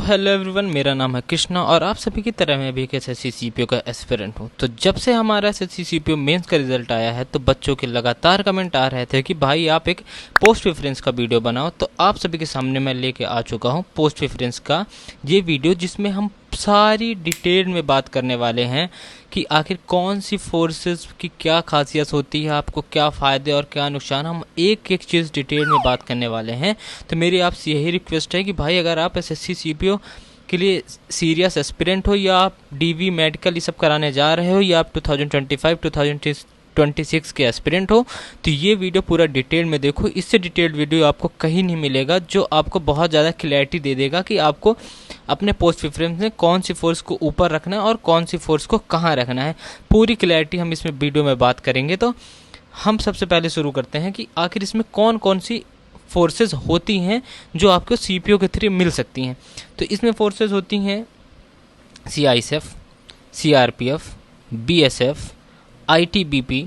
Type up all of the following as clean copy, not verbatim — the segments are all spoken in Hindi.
हेलो एवरीवन, मेरा नाम है कृष्णा और आप सभी की तरह मैं भी एक एसएससी सीपीओ का एस्पिरेंट हूं। तो जब से हमारा एसएससी सीपीओ मेंस का रिजल्ट आया है तो बच्चों के लगातार कमेंट आ रहे थे कि भाई आप एक पोस्ट प्रेफरेंस का वीडियो बनाओ। तो आप सभी के सामने मैं लेके आ चुका हूं पोस्ट प्रेफरेंस का ये वीडियो, जिसमें हम सारी डिटेल में बात करने वाले हैं कि आखिर कौन सी फोर्सेस की क्या खासियत होती है, आपको क्या फ़ायदे और क्या नुकसान, हम एक एक चीज़ डिटेल में बात करने वाले हैं। तो मेरी आपसे यही रिक्वेस्ट है कि भाई अगर आप एसएससी सीपीओ के लिए सीरियस एस्पिरेंट हो या आप डीवी मेडिकल ये सब कराने जा रहे हो या आप 2025-2026 के एस्पिरेंट हो तो ये वीडियो पूरा डिटेल में देखो। इससे डिटेल्ड वीडियो आपको कहीं नहीं मिलेगा जो आपको बहुत ज़्यादा क्लैरिटी दे देगा कि आपको अपने पोस्ट प्रेफरेंस में कौन सी फोर्स को ऊपर रखना है और कौन सी फोर्स को कहाँ रखना है। पूरी क्लैरिटी हम इसमें वीडियो में बात करेंगे। तो हम सबसे पहले शुरू करते हैं कि आखिर इसमें कौन कौन सी फोर्सेस होती हैं जो आपको सीपीओ के थ्रू मिल सकती हैं। तो इसमें फोर्सेस होती हैं CISF, CRPF, BSF, ITBP,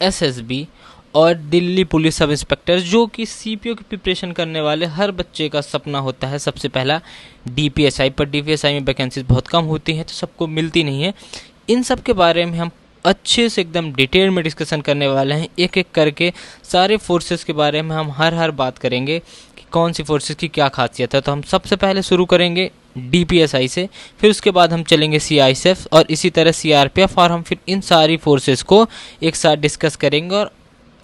SSB और दिल्ली पुलिस सब इंस्पेक्टर, जो कि सीपीओ की प्रिपरेशन करने वाले हर बच्चे का सपना होता है। सबसे पहला डीपीएसआई, पर डीपीएसआई में वैकेंसीज बहुत कम होती हैं तो सबको मिलती नहीं है। इन सब के बारे में हम अच्छे से एकदम डिटेल में डिस्कशन करने वाले हैं। एक एक करके सारे फोर्सेस के बारे में हम हर बात करेंगे कि कौन सी फोर्सेस की क्या खासियत है। तो हम सबसे पहले शुरू करेंगे डीपीएसआई से, फिर उसके बाद हम चलेंगे सीआईएसएफ और इसी तरह सीआरपीएफ, और हम फिर इन सारी फोर्सेस को एक साथ डिस्कस करेंगे। और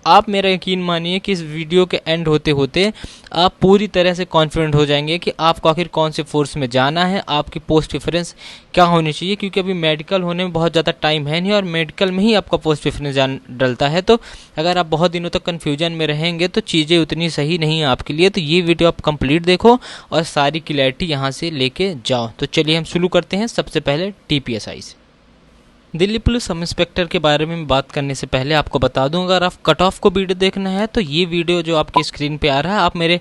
आप मेरा यकीन मानिए कि इस वीडियो के एंड होते होते आप पूरी तरह से कॉन्फिडेंट हो जाएंगे कि आपको आखिर कौन से फोर्स में जाना है, आपकी पोस्ट प्रेफरेंस क्या होनी चाहिए। क्योंकि अभी मेडिकल होने में बहुत ज़्यादा टाइम है नहीं और मेडिकल में ही आपका पोस्ट प्रेफरेंस डलता है। तो अगर आप बहुत दिनों तक कन्फ्यूजन में रहेंगे तो चीज़ें उतनी सही नहीं है आपके लिए। तो ये वीडियो आप कंप्लीट देखो और सारी क्लैरिटी यहाँ से लेके जाओ। तो चलिए हम शुरू करते हैं सबसे पहले डीपीएसआई से। दिल्ली पुलिस सब इंस्पेक्टर के बारे में बात करने से पहले आपको बता दूं, अगर आप कट ऑफ को वीडियो देखना है तो ये वीडियो जो आपके स्क्रीन पे आ रहा है, आप मेरे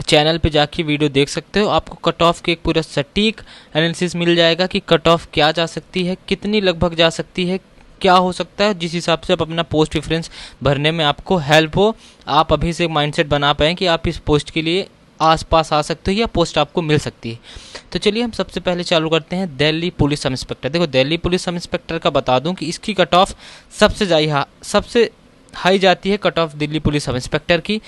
चैनल पे जाके वीडियो देख सकते हो। आपको कट ऑफ के एक पूरा सटीक एनालिसिस मिल जाएगा कि कट ऑफ क्या जा सकती है, कितनी लगभग जा सकती है, क्या हो सकता है, जिस हिसाब से आप अपना पोस्ट प्रेफरेंस भरने में आपको हेल्प हो। आप अभी से माइंडसेट बना पाएँ कि आप इस पोस्ट के लिए आसपास आ सकते हो या पोस्ट आपको मिल सकती है। तो चलिए हम सबसे पहले चालू करते हैं दिल्ली पुलिस सब इंस्पेक्टर। देखो, दिल्ली पुलिस सब इंस्पेक्टर का बता दूं कि इसकी कट ऑफ सबसे हाई जाती है cut off Delhi police sub inspector की।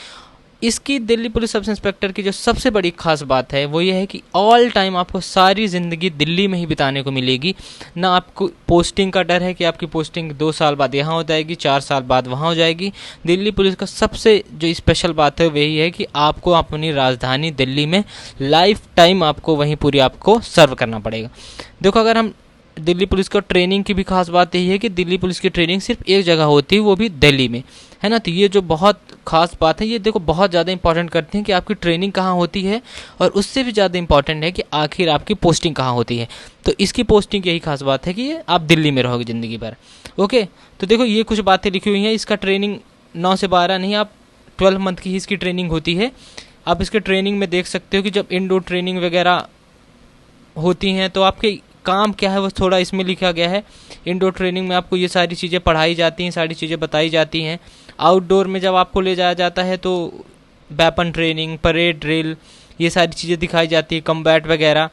इसकी दिल्ली पुलिस सब इंस्पेक्टर की जो सबसे बड़ी खास बात है वो ये है कि ऑल टाइम आपको सारी ज़िंदगी दिल्ली में ही बिताने को मिलेगी। ना आपको पोस्टिंग का डर है कि आपकी पोस्टिंग 2 साल बाद यहाँ हो जाएगी, 4 साल बाद वहाँ हो जाएगी। दिल्ली पुलिस का सबसे जो स्पेशल बात है वही है कि आपको अपनी राजधानी दिल्ली में लाइफ टाइम आपको वहीं पूरी आपको सर्व करना पड़ेगा। देखो, अगर हम दिल्ली पुलिस का ट्रेनिंग की भी खास बात यही है कि दिल्ली पुलिस की ट्रेनिंग सिर्फ एक जगह होती है, वो भी दिल्ली में, है ना। तो ये जो बहुत खास बात है, ये देखो बहुत ज़्यादा इंपॉर्टेंट करते हैं कि आपकी ट्रेनिंग कहाँ होती है, और उससे भी ज़्यादा इंपॉर्टेंट है कि आखिर आपकी पोस्टिंग कहाँ होती है। तो इसकी पोस्टिंग की यही खास बात है कि ये आप दिल्ली में रहोगे ज़िंदगी भर। ओके, तो देखो ये कुछ बातें लिखी हुई हैं। इसका ट्रेनिंग 9 से 12 नहीं, आप 12 मंथ की ही इसकी ट्रेनिंग होती है। आप इसके ट्रेनिंग में देख सकते हो कि जब इंडोर ट्रेनिंग वगैरह होती हैं तो आपके काम क्या है वो थोड़ा इसमें लिखा गया है। इंडोर ट्रेनिंग में आपको ये सारी चीज़ें पढ़ाई जाती हैं, सारी चीज़ें बताई जाती हैं। आउटडोर में जब आपको ले जाया जाता है तो वेपन ट्रेनिंग, परेड ड्रिल, ये सारी चीज़ें दिखाई जाती है, कम्बैट वगैरह,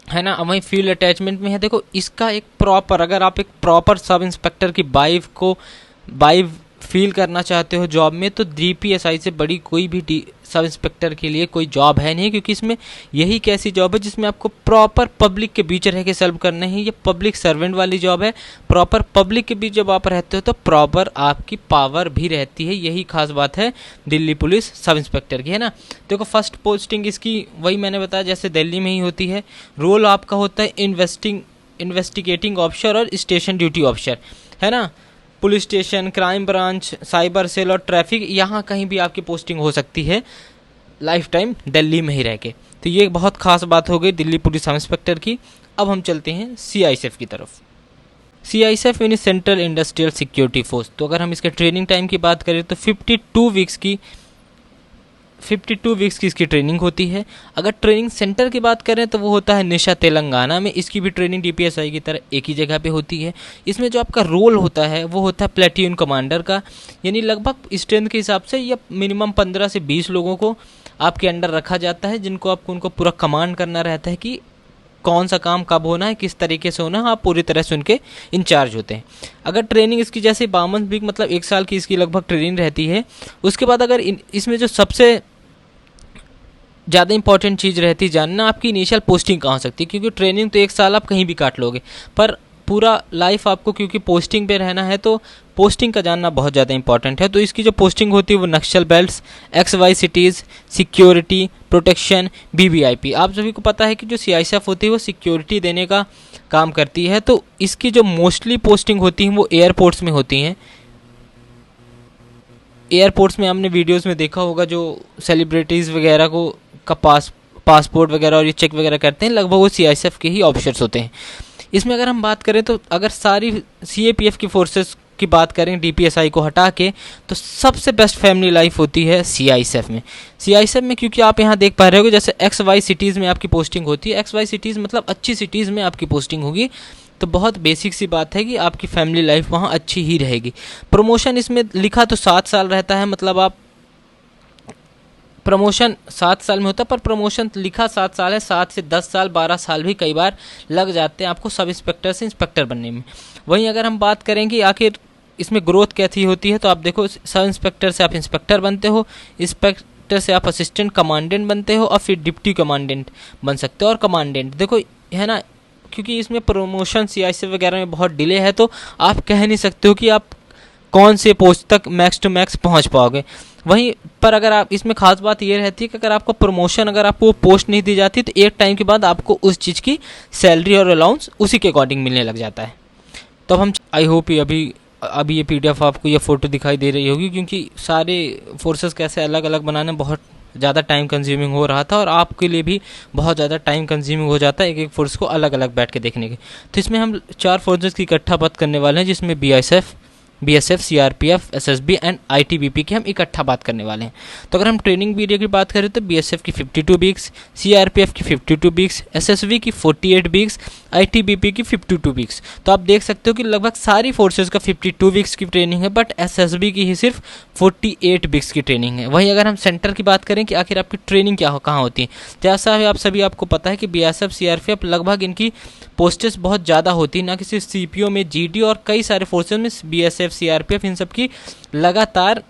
है ना। वहीं फील्ड अटैचमेंट में है। देखो, इसका एक प्रॉपर, अगर आप एक प्रॉपर सब इंस्पेक्टर की वाइब फील करना चाहते हो जॉब में, तो डीपीएसआई से बड़ी कोई भी सब इंस्पेक्टर के लिए कोई जॉब है नहीं। क्योंकि इसमें यही एक ऐसी जॉब है जिसमें आपको प्रॉपर पब्लिक के बीच रह के सर्व करने हैं। ये पब्लिक सर्वेंट वाली जॉब है। प्रॉपर पब्लिक के बीच जब आप रहते हो तो प्रॉपर आपकी पावर भी रहती है। यही खास बात है दिल्ली पुलिस सब इंस्पेक्टर की, है ना। देखो, फर्स्ट पोस्टिंग इसकी वही मैंने बताया जैसे दिल्ली में ही होती है। रोल आपका होता है इन्वेस्टिगेटिंग ऑफिसर और स्टेशन ड्यूटी ऑफिसर, है ना। Police station, crime branch, cyber cell और ट्रैफिक, यहाँ कहीं भी आपकी पोस्टिंग हो सकती है लाइफ टाइम दिल्ली में ही रह के। तो ये बहुत खास बात हो गई दिल्ली पुलिस सब इंस्पेक्टर की। अब हम चलते हैं सीआईएसएफ की तरफ। सीआईएसएफ यानी सेंट्रल इंडस्ट्रियल सिक्योरिटी फोर्स। तो अगर हम इसके ट्रेनिंग टाइम की बात करें तो 52 वीक्स की इसकी ट्रेनिंग होती है। अगर ट्रेनिंग सेंटर की बात करें तो वो होता है निशा, तेलंगाना में। इसकी भी ट्रेनिंग डीपीएसआई की तरह एक ही जगह पे होती है। इसमें जो आपका रोल होता है वो होता है प्लेटून कमांडर का, यानी लगभग स्ट्रेंथ के हिसाब से या मिनिमम 15 से 20 लोगों को आपके अंडर रखा जाता है, जिनको आपको उनको पूरा कमांड करना रहता है कि कौन सा काम कब होना है, किस तरीके से होना है, आप पूरी तरह से उनके इंचार्ज होते हैं। अगर ट्रेनिंग इसकी जैसे 52 वीक मतलब 1 साल की इसकी लगभग ट्रेनिंग रहती है। उसके बाद अगर इसमें जो सबसे ज़्यादा इंपॉर्टेंट चीज़ रहती है जानना, आपकी इनिशियल पोस्टिंग कहाँ हो सकती है, क्योंकि ट्रेनिंग तो 1 साल आप कहीं भी काट लोगे, पर पूरा लाइफ आपको क्योंकि पोस्टिंग पे रहना है, तो पोस्टिंग का जानना बहुत ज़्यादा इंपॉर्टेंट है। तो इसकी जो पोस्टिंग होती है वो Naxal belts, XY cities, security, protection, BBIP। आप सभी को पता है कि जो CISF होती है वो सिक्योरिटी देने का काम करती है। तो इसकी जो मोस्टली पोस्टिंग होती हैं वो एयरपोर्ट्स में होती हैं। एयरपोर्ट्स में हमने वीडियोस में देखा होगा, जो सेलिब्रिटीज़ वगैरह को का पासपोर्ट वगैरह और ये चेक वगैरह करते हैं, लगभग वो CISF के ही ऑफिसर्स होते हैं। इसमें अगर हम बात करें तो अगर सारी CAPF की फोर्सेस की बात करें DPSI को हटा के, तो सबसे बेस्ट फैमिली लाइफ होती है CISF में। CISF में क्योंकि आप यहाँ देख पा रहे हो जैसे XY सिटीज़ में आपकी पोस्टिंग होती है। XY सिटीज़ मतलब अच्छी सिटीज़ में आपकी पोस्टिंग होगी, तो बहुत बेसिक सी बात है कि आपकी फैमिली लाइफ वहाँ अच्छी ही रहेगी। प्रमोशन इसमें लिखा तो 7 साल रहता है, मतलब आप प्रमोशन 7 साल में होता है, पर प्रमोशन लिखा 7 साल है, 7 से 10 साल 12 साल भी कई बार लग जाते हैं आपको सब इंस्पेक्टर से इंस्पेक्टर बनने में। वहीं अगर हम बात करें कि आखिर इसमें ग्रोथ कैसी होती है, तो आप देखो सब इंस्पेक्टर से आप इंस्पेक्टर बनते हो, इंस्पेक्टर से आप असिस्टेंट कमांडेंट बनते हो, और फिर डिप्टी कमांडेंट बन सकते हो, और कमांडेंट देखो है ना। क्योंकि इसमें प्रमोशन CISF वगैरह में बहुत डिले है, तो आप कह नहीं सकते हो कि आप कौन से पोस्ट तक मैक्स टू मैक्स पहुंच पाओगे। वहीं पर अगर आप इसमें खास बात ये रहती है कि अगर आपको प्रमोशन, अगर आपको पोस्ट नहीं दी जाती, तो एक टाइम के बाद आपको उस चीज़ की सैलरी और अलाउंस उसी के अकॉर्डिंग मिलने लग जाता है। तो हम आई होप ये अभी ये PDF आपको ये फ़ोटो दिखाई दे रही होगी, क्योंकि सारे फोर्सेस कैसे अलग अलग बनाने बहुत ज़्यादा टाइम कंज्यूमिंग हो रहा था, और आपके लिए भी बहुत ज़्यादा टाइम कंज्यूमिंग हो जाता है एक एक फोर्स को अलग अलग बैठ के देखने के। तो इसमें हम 4 फोर्सेस की इकट्ठा बात करने वाले हैं, जिसमें BSF, CRPF, SSB and ITBP की हम इकट्ठा बात करने वाले हैं। तो अगर हम ट्रेनिंग पीरियड की बात करें तो BSF की 52 वीक्स, CRPF की 52 वीक्स, SSB की 48 वीक्स, ITBP की 52 वीक्स। तो आप देख सकते हो कि लगभग सारी फोर्सेस का 52 वीक्स की ट्रेनिंग है, बट SSB की ही सिर्फ 48 वीक्स की ट्रेनिंग है। वहीं अगर हम सेंटर की बात करें कि आखिर आपकी ट्रेनिंग कहाँ होती है, तो ऐसा है आपको पता है कि BSF, CRPF लगभग इनकी पोस्टेस बहुत ज़्यादा होती है, ना कि सिर्फ CPO में, GD और कई सारे फोर्सेस में BSF, CRPF इन सब की लगातार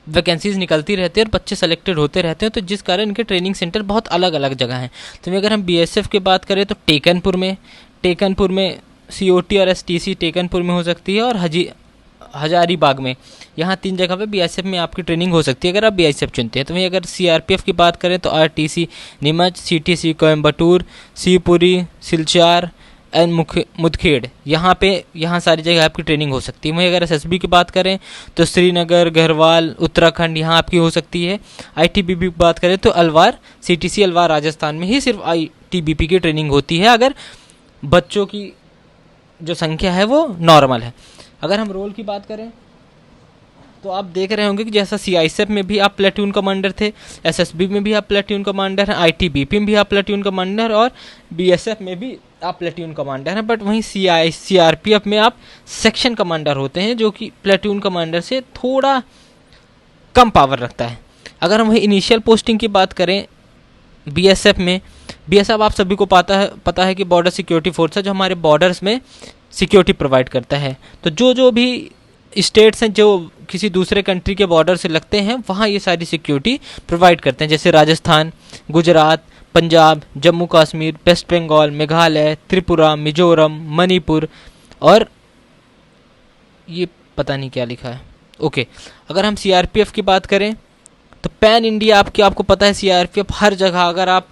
वैकेंसीज निकलती रहती है और बच्चे सेलेक्टेड होते रहते हैं, तो जिस कारण इनके ट्रेनिंग सेंटर बहुत अलग अलग जगह हैं। तो अगर हम BSF की बात करें तो टेकनपुर में COT और STC टेकनपुर में हो सकती है, और हजारीबाग में, यहाँ 3 जगह पे BSF में आपकी ट्रेनिंग हो सकती है अगर आप BSF चुनते हैं। तो वहीं अगर CRPF की बात करें तो RTC Neemuch, CTC Coimbatore, Shivpuri, Silchar and Mudkhed, यहाँ सारी जगह आपकी ट्रेनिंग हो सकती है। वहीं अगर SSB की बात करें तो श्रीनगर, गढ़वाल, उत्तराखंड, यहाँ आपकी हो सकती है। ITBP की बात करें तो अलवार, CTC अलवार राजस्थान में ही सिर्फ ITBP की ट्रेनिंग होती है, अगर बच्चों की जो संख्या है वो नॉर्मल है। अगर हम रोल की बात करें तो आप देख रहे होंगे कि जैसा CISF में भी आप प्लेटून कमांडर थे, SSB में भी आप प्लेटून कमांडर हैं, ITBP में भी आप प्लेटून कमांडर, और BSF में भी आप प्लेटून कमांडर हैं। बट वहीं CRPF में आप सेक्शन कमांडर होते हैं, जो कि प्लेटून कमांडर से थोड़ा कम पावर रखता है। अगर हम वही इनिशियल पोस्टिंग की बात करें BSF में, BSF आप सभी को पता है कि बॉर्डर सिक्योरिटी फोर्स है, जो हमारे बॉर्डर्स में सिक्योरिटी प्रोवाइड करता है। तो जो भी स्टेट्स हैं जो किसी दूसरे कंट्री के बॉर्डर से लगते हैं, वहाँ ये सारी सिक्योरिटी प्रोवाइड करते हैं, जैसे राजस्थान, गुजरात, पंजाब, जम्मू कश्मीर, वेस्ट बंगाल, मेघालय, त्रिपुरा, मिजोरम, मणिपुर, और ये पता नहीं क्या लिखा है। ओके, अगर हम CRPF की बात करें तो पैन इंडिया आपको पता है CRPF हर जगह, अगर आप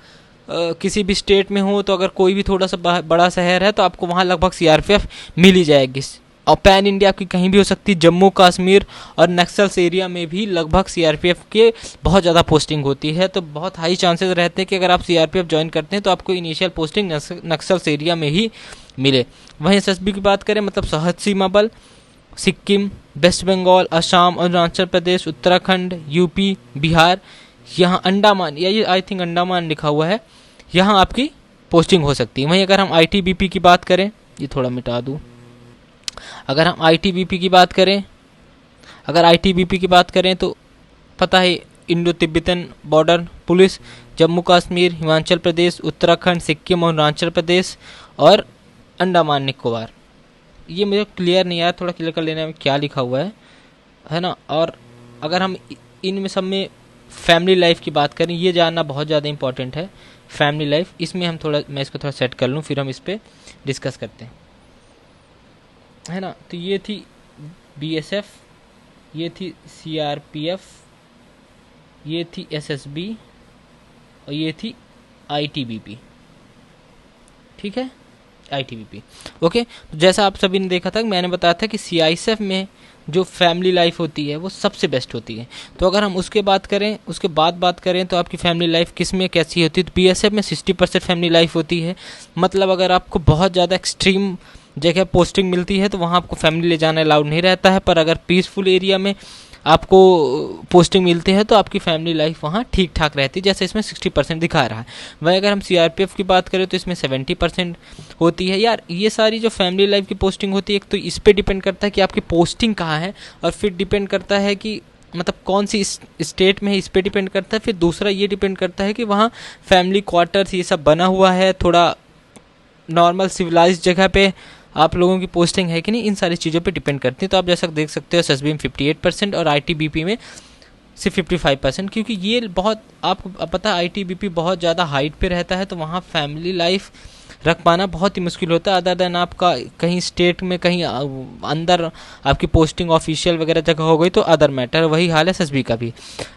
किसी भी स्टेट में हो, तो अगर कोई भी थोड़ा सा बड़ा शहर है तो आपको वहाँ लगभग CRPF मिल ही जाएगी। और पैन इंडिया आपकी कहीं भी हो सकती है, जम्मू कश्मीर और नक्सल्स एरिया में भी लगभग CRPF के बहुत ज़्यादा पोस्टिंग होती है। तो बहुत हाई चांसेस रहते हैं कि अगर आप CRPF ज्वाइन करते हैं तो आपको इनिशियल पोस्टिंग नक्सल्स एरिया में ही मिले। वहीं SSB की बात करें मतलब सरहद सीमा बल, सिक्किम, वेस्ट बंगाल, असम, अरुणाचल प्रदेश, उत्तराखंड, UP, बिहार, यहाँ अंडमान, या ये आई थिंक अंडमान लिखा हुआ है, यहाँ आपकी पोस्टिंग हो सकती है। वहीं अगर हम ITBP की बात करें, ये थोड़ा मिटा दूँ, अगर हम ITBP की बात करें तो पता है Indo Tibetan border police, Jammu Kashmir, Himachal Pradesh, Uttarakhand, Sikkim और अरुणाचल प्रदेश और अंडमान निकोबार। ये मुझे क्लियर नहीं आया, थोड़ा क्लियर कर लेने में क्या लिखा हुआ है ना। और अगर हम इनमें सब में फैमिली लाइफ की बात करें, ये जानना बहुत ज़्यादा इंपॉर्टेंट है। फैमिली लाइफ इसमें हम थोड़ा, मैं इसको थोड़ा सेट कर लूँ फिर हम इस पर डिस्कस करते हैं, है ना। तो ये थी बीएसएफ, ये थी सीआरपीएफ, ये थी एसएसबी और ये थी आईटीबीपी, ठीक है, आईटीबीपी। ओके, तो जैसा आप सभी ने देखा था, मैंने बताया था कि सीआईएसएफ में जो फैमिली लाइफ होती है वो सबसे बेस्ट होती है। तो अगर हम उसके बाद बात करें तो आपकी फैमिली लाइफ किस में कैसी होती है, तो बीएसएफ में 60% फैमिली लाइफ होती है। मतलब अगर आपको बहुत ज़्यादा एक्सट्रीम जगह पोस्टिंग मिलती है तो वहाँ आपको फैमिली ले जाना अलाउड नहीं रहता है, पर अगर पीसफुल एरिया में आपको पोस्टिंग मिलती है तो आपकी फैमिली लाइफ वहाँ ठीक ठाक रहती है, जैसे इसमें 60% दिखा रहा है। वहीं अगर हम सीआरपीएफ की बात करें तो इसमें 70% होती है। यार ये सारी जो फैमिली लाइफ की पोस्टिंग होती है, एक तो इस पर डिपेंड करता है कि आपकी पोस्टिंग कहाँ है, और फिर डिपेंड करता है कि मतलब कौन सी स्टेट में है, इस पर डिपेंड करता है। फिर दूसरा ये डिपेंड करता है कि वहाँ फैमिली क्वार्टर्स ये सब बना हुआ है, थोड़ा नॉर्मल सिविलाइज जगह पे आप लोगों की पोस्टिंग है कि नहीं, इन सारी चीज़ों पे डिपेंड करती है। तो आप जैसा देख सकते हो एसएसबी में 58% और आईटीबीपी में सिर्फ 55%, क्योंकि ये बहुत आपको पता है आईटीबीपी बहुत ज़्यादा हाइट पे रहता है, तो वहाँ फैमिली लाइफ रख पाना बहुत ही मुश्किल होता है। अदर देन आपका कहीं स्टेट में कहीं अंदर आपकी पोस्टिंग ऑफिशियल वगैरह जगह हो गई तो अदर मैटर। वही हाल है एसएसबी का भी।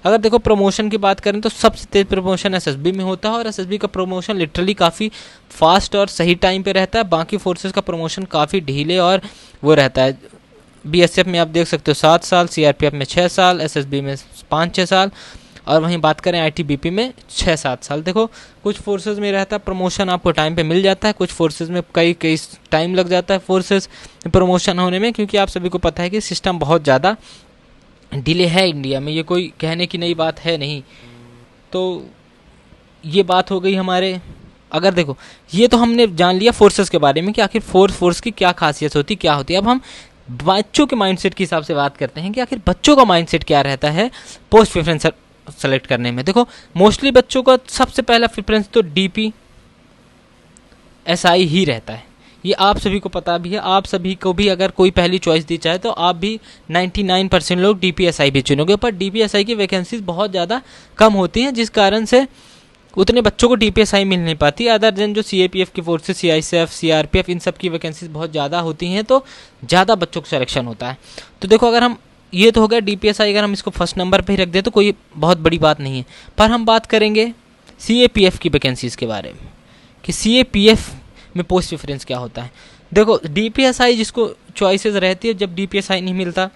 अगर देखो प्रमोशन की बात करें तो सबसे तेज प्रमोशन एसएसबी में होता है, और एसएसबी का प्रमोशन लिटरली काफ़ी फास्ट और सही टाइम पे रहता है। बाकी फोर्सेस का प्रमोशन काफ़ी ढीले और वो रहता है। बीएसएफ में आप देख सकते हो 7 साल, सीआरपीएफ में 6 साल, एसएसबी में 5-6 साल, और वहीं बात करें आईटीबीपी में 6-7 साल। देखो कुछ फोर्सेस में रहता है प्रमोशन आपको टाइम पे मिल जाता है, कुछ फोर्सेस में कई टाइम लग जाता है फोर्सेस प्रमोशन होने में, क्योंकि आप सभी को पता है कि सिस्टम बहुत ज़्यादा डिले है इंडिया में, ये कोई कहने की नई बात है नहीं। तो ये बात हो गई हमारे। अगर देखो ये तो हमने जान लिया फोर्सेस के बारे में कि आखिर फोर्स की क्या खासियत होती क्या होती है। अब हम बच्चों के माइंडसेट के हिसाब से बात करते हैं कि आखिर बच्चों का माइंडसेट क्या रहता है पोस्ट प्रेफरेंस सेलेक्ट करने में। देखो मोस्टली बच्चों का सबसे पहला प्रेफरेंस तो डीपी एसआई ही रहता है, ये आप सभी को पता भी है। आप सभी को भी अगर कोई पहली चॉइस दी जाए तो आप भी 99% लोग डीपीएसआई भी चुनोगे, पर डीपीएसआई की वैकेंसीज बहुत ज़्यादा कम होती हैं, जिस कारण से उतने बच्चों को डीपीएसआई मिल नहीं पाती। अदर देन जो सीएपीएफ की फोर्सेस, सीआईएसएफ, सीआरपीएफ, इन सब की वैकेंसीज बहुत ज़्यादा होती हैं, तो ज़्यादा बच्चों को सिलेक्शन होता है। तो देखो अगर हम ये तो हो गया डीपीएसआई, अगर हम इसको फर्स्ट नंबर पे ही रख दें तो कोई बहुत बड़ी बात नहीं है। पर हम बात करेंगे सीएपीएफ की वैकेंसीज़ के बारे में कि सीएपीएफ में पोस्ट प्रेफरेंस क्या होता है। देखो डीपीएसआई जिसको चॉइसेस रहती है, जब डीपीएसआई नहीं मिलता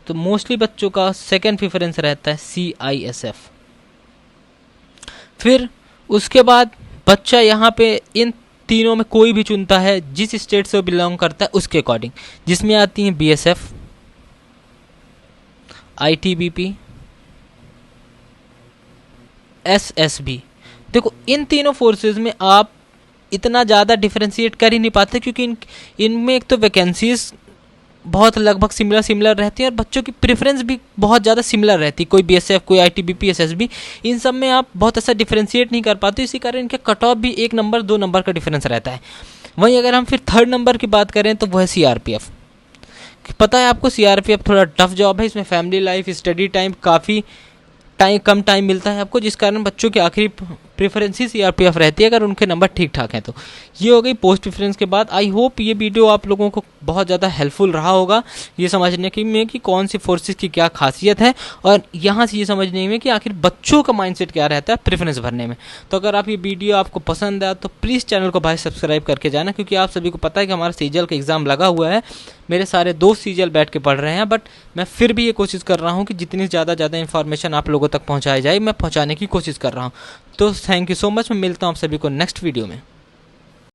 तो मोस्टली बच्चों का सेकंड प्रेफरेंस रहता है सीआईएसएफ। फिर उसके बाद बच्चा यहाँ पे इन तीनों में कोई भी चुनता है जिस स्टेट से वो बिलोंग करता है उसके अकॉर्डिंग, जिसमें आती हैं बीएसएफ, आईटीबीपी, एसएसबी। देखो इन तीनों फोर्सेस में आप इतना ज़्यादा डिफरेंशिएट कर ही नहीं पाते, क्योंकि इनमें एक तो वैकेंसीज बहुत लगभग सिमिलर रहती है और बच्चों की प्रेफरेंस भी बहुत ज़्यादा सिमिलर रहती है। कोई बीएसएफ, कोई आईटीबीपी, एसएसबी, इन सब में आप बहुत ऐसा डिफरेंशिएट नहीं कर पाते, इसी कारण इनके कट ऑफ भी 1 नंबर 2 नंबर का डिफरेंस रहता है। वहीं अगर हम फिर थर्ड नंबर की बात करें तो वह है सीआरपीएफ। पता है आपको सीआरपीएफ थोड़ा टफ जॉब है, इसमें फैमिली लाइफ, स्टडी टाइम काफ़ी कम टाइम मिलता है आपको, जिस कारण बच्चों की आखिरी प्रेफरेंस ही सीआरपीएफ रहती है अगर उनके नंबर ठीक ठाक हैं तो। ये हो गई पोस्ट प्रेफरेंस के बाद। आई होप ये वीडियो आप लोगों को बहुत ज़्यादा हेल्पफुल रहा होगा ये समझने की में कि कौन सी फोर्सेस की क्या खासियत है, और यहाँ से ये समझने में कि आखिर बच्चों का माइंडसेट क्या रहता है प्रेफरेंस भरने में। तो अगर आप ये वीडियो आपको पसंद आया तो प्लीज़ चैनल को भाई सब्सक्राइब करके जाना, क्योंकि आप सभी को पता है कि हमारा सीजीएल का एग्ज़ाम लगा हुआ है। मेरे सारे दोस्त सीजीएल बैठ के पढ़ रहे हैं, बट मैं फिर भी ये कोशिश कर रहा हूँ कि जितनी ज़्यादा इन्फॉर्मेशन आप लोगों तक पहुँचाई जाए मैं पहुँचाने की कोशिश कर रहा हूँ। तो थैंक यू सो मच। मैं मिलता हूँ आप सभी को नेक्स्ट वीडियो में।